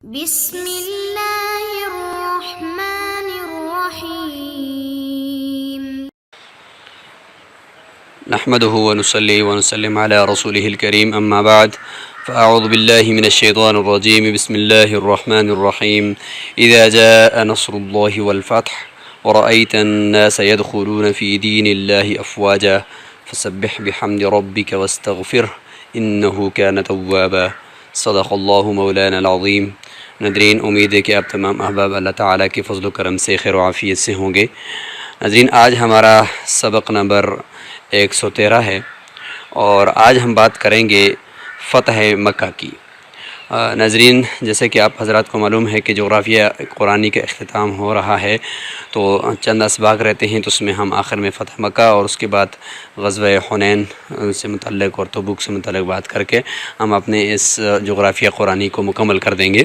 بسم اللہ الرحمن الرحیم نحمده ونصلي ونسلم على رسوله الكريم أما بعد فأعوذ بالله من الشيطان الرجيم بسم الله الرحمن الرحيم إذا جاء نصر الله والفتح ورأيت الناس يدخلون في دين الله أفواجا فسبح بحمد ربك واستغفره إنه كان توابا صدق الله مولانا العظيم۔ ناظرین، امید ہے کہ آپ تمام احباب اللہ تعالیٰ کے فضل و کرم سے خیر و عافیت سے ہوں گے۔ ناظرین، آج ہمارا سبق نمبر 113 ہے اور آج ہم بات کریں گے فتح مکہ کی۔ ناظرین، جیسے کہ آپ حضرات کو معلوم ہے کہ جغرافیہ قرآنی کا اختتام ہو رہا ہے، تو چند اسباق رہتے ہیں، تو اس میں ہم آخر میں فتح مکہ اور اس کے بعد غزوہ حنین سے متعلق اور تبوک سے متعلق بات کر کے ہم اپنے اس جغرافیہ قرآنی کو مکمل کر دیں گے۔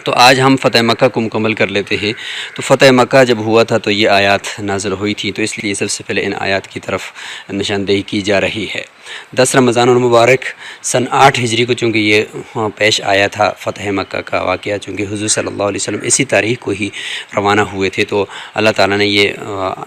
تو آج ہم فتح مکہ کو مکمل کر لیتے ہیں۔ تو فتح مکہ جب ہوا تھا تو یہ آیات نازل ہوئی تھی، تو اس لیے سب سے پہلے ان آیات کی طرف نشاندہی کی جا رہی ہے۔ 10 رمضان المبارک سن 8 ہجری کو چونکہ یہ پیش آیا تھا فتح مکہ کا واقعہ، چونکہ حضور صلی اللہ علیہ وسلم اسی تاریخ کو ہی روانہ ہوئے تھے، تو اللہ تعالیٰ نے یہ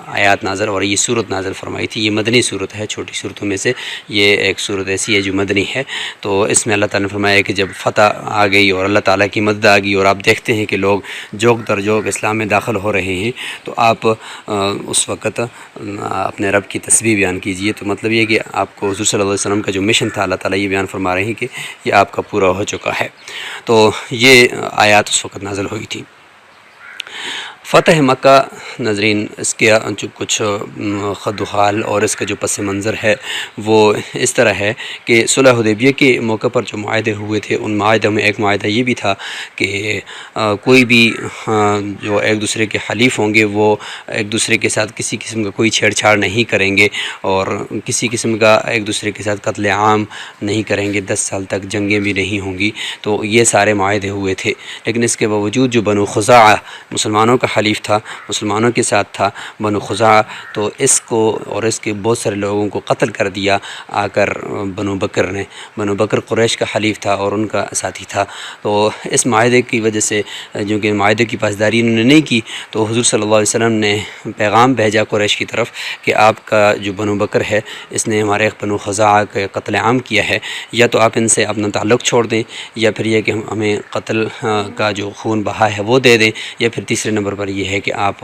آیات نازل اور یہ صورت نازل فرمائی تھی۔ یہ مدنی صورت ہے، چھوٹی صورتوں میں سے یہ ایک صورت ایسی ہے جو مدنی ہے۔ تو اس میں اللہ تعالیٰ نے فرمایا کہ جب فتح آ گئی اور اللہ تعالیٰ کی مدد آ گئی اور آپ دیکھتے ہیں کہ لوگ جوگ در جوگ اسلام میں داخل ہو رہے ہیں، تو آپ اس وقت اپنے رب کی تسبیح بیان کیجئے۔ تو مطلب یہ کہ آپ کو حضور صلی اللہ علیہ وسلم کا جو مشن تھا، اللہ تعالیٰ یہ بیان فرما رہے ہیں کہ یہ آپ کا پورا ہو چکا ہے۔ تو یہ آیات اس وقت نازل ہوئی تھی۔ فتح مکہ، ناظرین، اس کے جو کچھ خد و خال اور اس کا جو پس منظر ہے وہ اس طرح ہے کہ صلح حدیبیہ کے موقع پر جو معاہدے ہوئے تھے، ان معاہدوں میں ایک معاہدہ یہ بھی تھا کہ کوئی بھی جو ایک دوسرے کے حلیف ہوں گے وہ ایک دوسرے کے ساتھ کسی قسم کا کوئی چھیڑ چھاڑ نہیں کریں گے اور کسی قسم کا ایک دوسرے کے ساتھ قتل عام نہیں کریں گے، 10 سال تک جنگیں بھی نہیں ہوں گی۔ تو یہ سارے معاہدے ہوئے تھے، لیکن اس کے باوجود جو بنو خزاعہ مسلمانوں کا حلیف تھا، مسلمانوں کے ساتھ تھا بنو خزاعہ، تو اس کو اور اس کے بہت سارے لوگوں کو قتل کر دیا آ کر بنو بکر نے۔ بنو بکر قریش کا حلیف تھا اور ان کا ساتھی تھا۔ تو اس معاہدے کی وجہ سے، جو کہ معاہدے کی پاسداری انہوں نے نہیں کی، تو حضور صلی اللہ علیہ وسلم نے پیغام بھیجا قریش کی طرف کہ آپ کا جو بنو بکر ہے اس نے ہمارے بنو خزاعہ کا قتل عام کیا ہے، یا تو آپ ان سے اپنا تعلق چھوڑ دیں، یا پھر یہ کہ ہمیں قتل کا جو خون بہا ہے وہ دے دیں، یا پھر تیسرے نمبر پر یہ ہے کہ آپ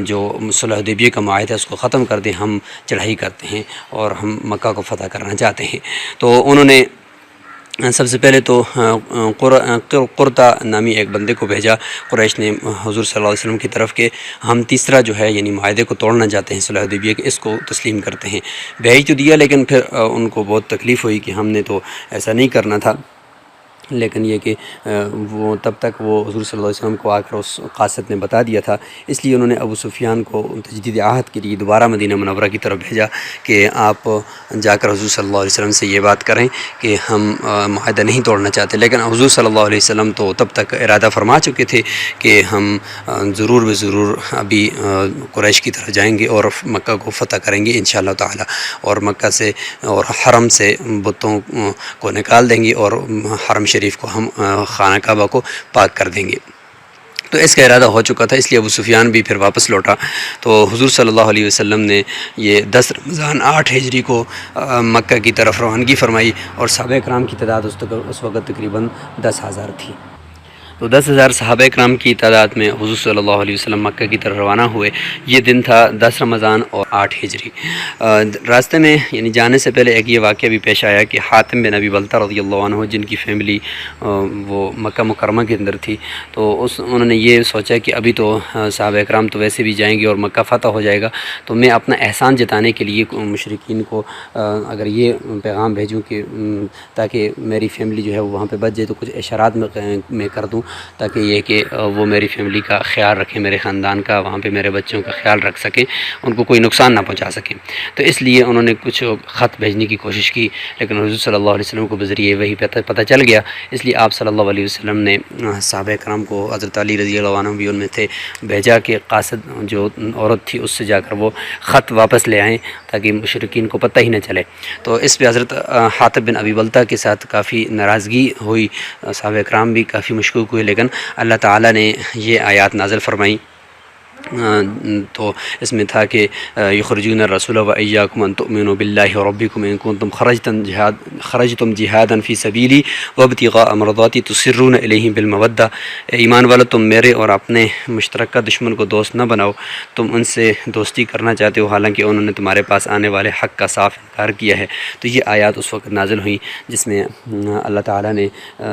جو صلح حدیبیہ کا معاہدہ ہے اس کو ختم کر دیں، ہم چڑھائی کرتے ہیں اور ہم مکہ کو فتح کرنا چاہتے ہیں۔ تو انہوں نے سب سے پہلے تو قرطہ نامی ایک بندے کو بھیجا قریش نے حضور صلی اللہ علیہ وسلم کی طرف کہ ہم تیسرا جو ہے یعنی معاہدے کو توڑنا چاہتے ہیں صلح حدیبیہ کے، اس کو تسلیم کرتے ہیں۔ بھیج تو دیا، لیکن پھر ان کو بہت تکلیف ہوئی کہ ہم نے تو ایسا نہیں کرنا تھا، لیکن یہ کہ وہ تب تک وہ حضور صلی اللہ علیہ وسلم کو آ کر اس قاصد نے بتا دیا تھا، اس لیے انہوں نے ابو سفیان کو تجدید عہد کے لیے دوبارہ مدینہ منورہ کی طرف بھیجا کہ آپ جا کر حضور صلی اللہ علیہ وسلم سے یہ بات کریں کہ ہم معاہدہ نہیں توڑنا چاہتے۔ لیکن حضور صلی اللہ علیہ وسلم تو تب تک ارادہ فرما چکے تھے کہ ہم ضرور ضرور ابھی قریش کی طرف جائیں گے اور مکہ کو فتح کریں گے انشاءاللہ تعالی، اور مکہ سے اور حرم سے بتوں کو نکال دیں گے اور حرم شریف کو ہم خانہ کعبہ کو پاک کر دیں گے۔ تو اس کا ارادہ ہو چکا تھا، اس لیے ابو سفیان بھی پھر واپس لوٹا۔ تو حضور صلی اللہ علیہ وسلم نے یہ 10 رمضان 8 ہجری کو مکہ کی طرف روانگی فرمائی، اور صحابہ کرام کی تعداد اس وقت تقریباً 10,000 تھی۔ تو 10,000 صحابہ کرام کی تعداد میں حضور صلی اللہ علیہ وسلم مکہ کی طرف روانہ ہوئے۔ یہ دن تھا 10 رمضان اور 8 ہجری۔ راستے میں یعنی جانے سے پہلے ایک یہ واقعہ بھی پیش آیا کہ حاتم بن ابی بلتہ رضی اللہ عنہ، جن کی فیملی وہ مکہ مکرمہ کے اندر تھی، تو انہوں نے یہ سوچا کہ ابھی تو صحابہ کرام تو ویسے بھی جائیں گے اور مکہ فتح ہو جائے گا، تو میں اپنا احسان جتانے کے لیے مشرکین کو اگر یہ پیغام بھیجوں کہ تاکہ میری فیملی جو ہے وہاں پہ بچ جائے، تو کچھ اشارات میں کر دوں تاکہ یہ کہ وہ میری فیملی کا خیال رکھیں، میرے خاندان کا، وہاں پہ میرے بچوں کا خیال رکھ سکیں، ان کو کوئی نقصان نہ پہنچا سکیں۔ تو اس لیے انہوں نے کچھ خط بھیجنے کی کوشش کی، لیکن حضور صلی اللہ علیہ وسلم کو بذریعہ وہی پتہ چل گیا، اس لیے آپ صلی اللہ علیہ وسلم نے صحابہ کرام کو، حضرت علی رضی اللہ عنہ بھی ان میں تھے، بھیجا کہ قاصد جو عورت تھی اس سے جا کر وہ خط واپس لے آئیں تاکہ مشرکین کو پتہ ہی نہ چلے۔ تو اس پہ حضرت حاتب بن ابی بلتہ کے ساتھ کافی ناراضگی ہوئی، صحابہ کرام بھی کافی مشکوک ہوئے ہوئے، لیکن اللہ تعالیٰ نے یہ آیات نازل فرمائیں تو اس میں تھا کہ یخرجون الرسول و ایاکم ان تؤمنوا باللہ ربکم ان کنتم خرجتم جہادا فی سبیلی وابتغاء مرضاتی تسرون الیہم بالمودہ، ایمان والو تم میرے اور اپنے مشترکہ دشمن کو دوست نہ بناؤ، تم ان سے دوستی کرنا چاہتے ہو حالانکہ انہوں نے تمہارے پاس آنے والے حق کا صاف انکار کیا ہے۔ تو یہ آیات اس وقت نازل ہوئیں جس میں اللہ تعالیٰ نے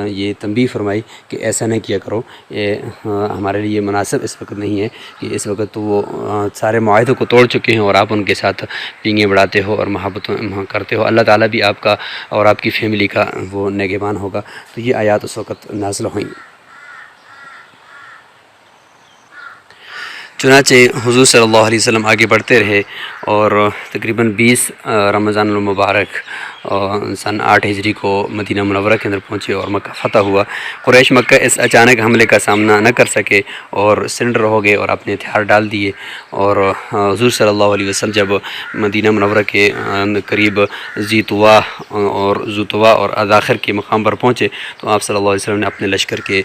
یہ تنبیہ فرمائی کہ ایسا نہ کیا کرو، یہ ہمارے لیے مناسب اس وقت نہیں ہے کہ اس وقت تو وہ سارے معاہدوں کو توڑ چکے ہیں اور آپ ان کے ساتھ پینگیں بڑھاتے ہو اور محبت کرتے ہو، اللہ تعالیٰ بھی آپ کا اور آپ کی فیملی کا وہ نگہبان ہوگا۔ تو یہ آیات اس وقت نازل ہوئیں۔ چنانچہ حضور صلی اللہ علیہ وسلم آگے بڑھتے رہے اور تقریباً 20 رمضان المبارک سن 8 ہجری کو مدینہ منورہ کے اندر پہنچے اور مکہ فتح ہوا۔ قریش مکہ اس اچانک حملے کا سامنا نہ کر سکے اور سرنڈر ہو گئے اور اپنے ہتھیار ڈال دیے، اور حضور صلی اللہ علیہ وسلم جب مدینہ منورہ کے قریب زیتوا اور اذاخر کے مقام پر پہنچے تو آپ صلی اللہ علیہ وسلم نے اپنے لشکر کے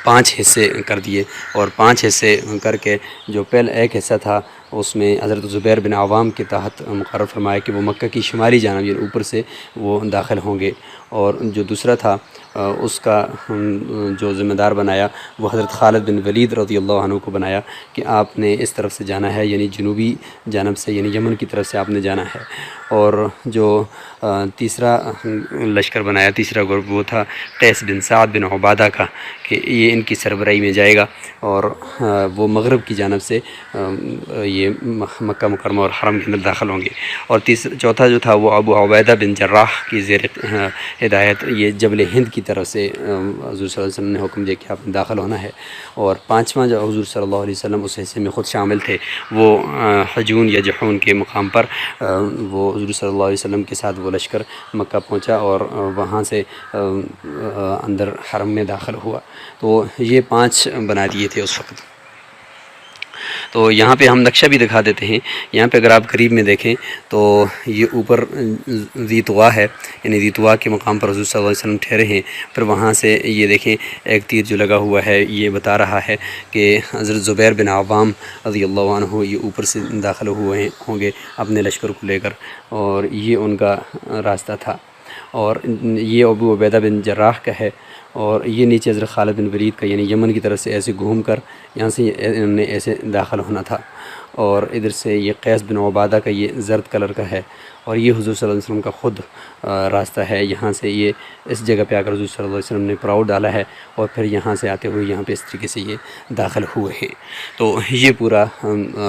5 حصے کر دیے، اور 5 حصے کر کے جو پہلا ایک حصہ تھا اس میں حضرت زبیر بن عوام کے تحت مقرر فرمایا کہ وہ مکہ کی شمالی جانب یعنی اوپر سے وہ داخل ہوں گے، اور جو دوسرا تھا اس کا جو ذمہ دار بنایا وہ حضرت خالد بن ولید رضی اللہ عنہ کو بنایا کہ آپ نے اس طرف سے جانا ہے، یعنی جنوبی جانب سے یعنی یمن کی طرف سے آپ نے جانا ہے۔ اور جو تیسرا لشکر بنایا، تیسرا گروپ وہ تھا قیس بن سعد بن عبادہ کا کہ یہ ان کی سربراہی میں جائے گا، اور وہ مغرب کی جانب سے یہ مکہ مکرمہ اور حرم کے اندر داخل ہوں گے۔ اور چوتھا جو تھا وہ ابو عبیدہ بن جراح کی زیر ہدایت یہ جبل ہند کی طرف سے حضور صلی اللہ علیہ وسلم نے حکم دیا کہ آپ نے داخل ہونا ہے۔ اور 5واں جو حضور صلی اللہ علیہ وسلم اس حصے میں خود شامل تھے وہ حجون یا جحون کے مقام پر وہ حضور صلی اللہ علیہ وسلم کے ساتھ وہ لشکر مکہ پہنچا اور وہاں سے اندر حرم میں داخل ہوا۔ تو یہ 5 بنا دیے تھے اس وقت۔ تو یہاں پہ ہم نقشہ بھی دکھا دیتے ہیں، یہاں پہ اگر آپ قریب میں دیکھیں تو یہ اوپر زیتوا ہے، یعنی زیتوا کے مقام پر حضور صلی اللہ علیہ وسلم ٹھہرے ہیں، پھر وہاں سے یہ دیکھیں ایک تیر جو لگا ہوا ہے یہ بتا رہا ہے کہ حضرت زبیر بن عوام رضی اللہ عنہ یہ اوپر سے داخل ہوئے ہوں گے اپنے لشکر کو لے کر، اور یہ ان کا راستہ تھا۔ اور یہ ابو عبیدہ بن جراح کا ہے، اور یہ نیچے حضرت خالد بن ولید کا، یعنی یمن کی طرف سے ایسے گھوم کر یہاں سے انہوں نے ایسے داخل ہونا تھا، اور ادھر سے یہ قیس بن عبادہ کا یہ زرد کلر کا ہے، اور یہ حضور صلی اللہ علیہ وسلم کا خود راستہ ہے۔ یہاں سے یہ اس جگہ پہ آ کر حضور صلی اللہ علیہ وسلم نے پراؤ ڈالا ہے، اور پھر یہاں سے آتے ہوئے یہاں پہ اس طریقے سے یہ داخل ہوئے ہیں۔ تو یہ پورا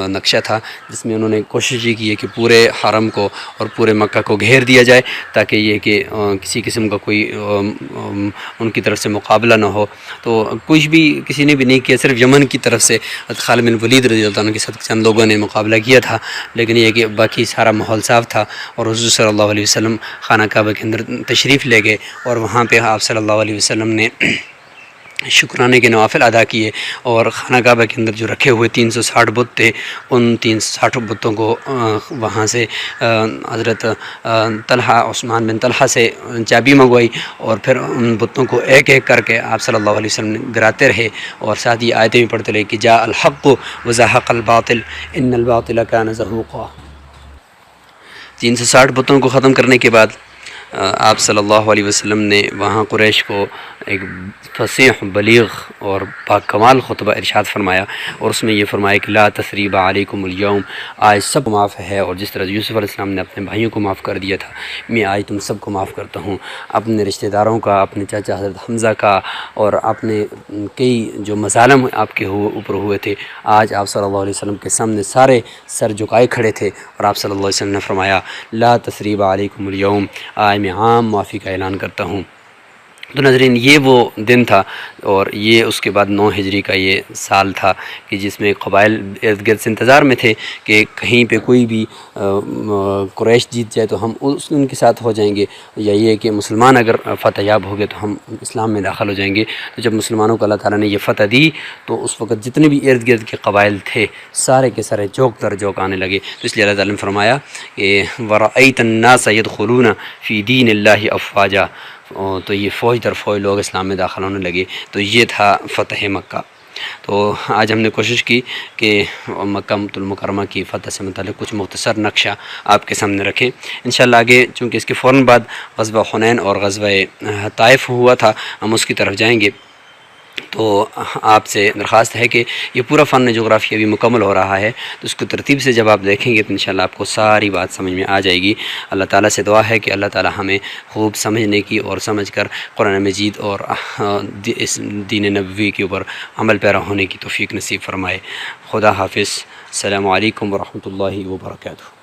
نقشہ تھا جس میں انہوں نے کوشش یہ کی ہے کہ پورے حرم کو اور پورے مکہ کو گھیر دیا جائے تاکہ یہ کہ کسی قسم کا کوئی ان کی طرف سے مقابلہ نہ ہو۔ تو کچھ بھی کسی نے بھی نہیں کیا، صرف یمن کی طرف سے خالد بن ولید رضی اللہ عنہ کے ساتھ چند لوگوں نے مقابلہ کیا تھا، لیکن یہ کہ باقی سارا ماحول صاف تھا، اور حضور صلی اللہ علیہ وسلم خانہ کعبہ کے اندر تشریف لے گئے، اور وہاں پہ آپ صلی اللہ علیہ وسلم نے شکرانے کے نوافل ادا کیے، اور خانہ کعبہ کے اندر جو رکھے ہوئے 360 بت تھے ان 360 بتوں کو وہاں سے حضرت طلحہ عثمان بن طلحہ سے چابی منگوائی، اور پھر ان بتوں کو ایک ایک کر کے آپ صلی اللہ علیہ وسلم گراتے رہے، اور ساتھ ہی آیتیں بھی پڑھتے رہے کہ جاء الحق وزهق الباطل ان الباطل كان زهوقا۔ 360 بتوں کو ختم کرنے کے بعد آپ صلی اللہ علیہ وسلم نے وہاں قریش کو ایک فصیح بلیغ اور باکمال خطبہ ارشاد فرمایا، اور اس میں یہ فرمایا کہ لا تثریب علیکم اليوم، آج سب معاف ہے، اور جس طرح یوسف علیہ السلام نے اپنے بھائیوں کو معاف کر دیا تھا میں آج تم سب کو معاف کرتا ہوں، اپنے رشتہ داروں کا، اپنے چاچا حضرت حمزہ کا، اور اپنے کئی جو مظالم آپ کے اوپر ہوئے تھے آج آپ صلی اللہ علیہ وسلم کے سامنے سارے سر جھکائے کھڑے تھے، اور آپ صلی اللہ علیہ وسلم نے فرمایا لا تثریب علیکم اليوم، آج میں عام معافی کا اعلان کرتا ہوں۔ تو ناظرین یہ وہ دن تھا، اور یہ اس کے بعد 9 ہجری کا یہ سال تھا کہ جس میں قبائل ارد گرد سے انتظار میں تھے کہ کہیں پہ کوئی بھی قریش جیت جائے تو ہم ان کے ساتھ ہو جائیں گے، یا یہ کہ مسلمان اگر فتح یاب ہو گئے تو ہم اسلام میں داخل ہو جائیں گے۔ تو جب مسلمانوں کو اللہ تعالیٰ نے یہ فتح دی تو اس وقت جتنے بھی ارد گرد کے قبائل تھے سارے کے سارے جوک در جوک آنے لگے، تو اس لیے اللہ تعالیٰ نے فرمایا کہ وَرَأَيْتَ النَّاسَ يَدْخُلُونَ فِي دِينِ اللَّهِ أَفْوَاجًا تو یہ فوج در فوج لوگ اسلام میں داخل ہونے لگے. تو یہ تھا فتح مکہ. تو آج ہم نے کوشش کی کہ مکہ المکرمہ کی فتح سے متعلق کچھ مختصر نقشہ آپ کے سامنے رکھیں. انشاءاللہ آگے چونکہ اس کے فوراً بعد غزوہ حنین اور غزوہ طائف ہوا تھا، ہم اس کی طرف جائیں گے. تو آپ سے درخواست ہے کہ یہ پورا فن جغرافیہ ابھی مکمل ہو رہا ہے، تو اس کو ترتیب سے جب آپ دیکھیں گے تو انشاءاللہ آپ کو ساری بات سمجھ میں آ جائے گی. اللہ تعالیٰ سے دعا ہے کہ اللہ تعالیٰ ہمیں خوب سمجھنے کی اور سمجھ کر قرآن مجید اور اس دین نبوی کے اوپر عمل پیرا ہونے کی توفیق نصیب فرمائے. خدا حافظ. السلام علیکم ورحمۃ اللہ وبرکاتہ.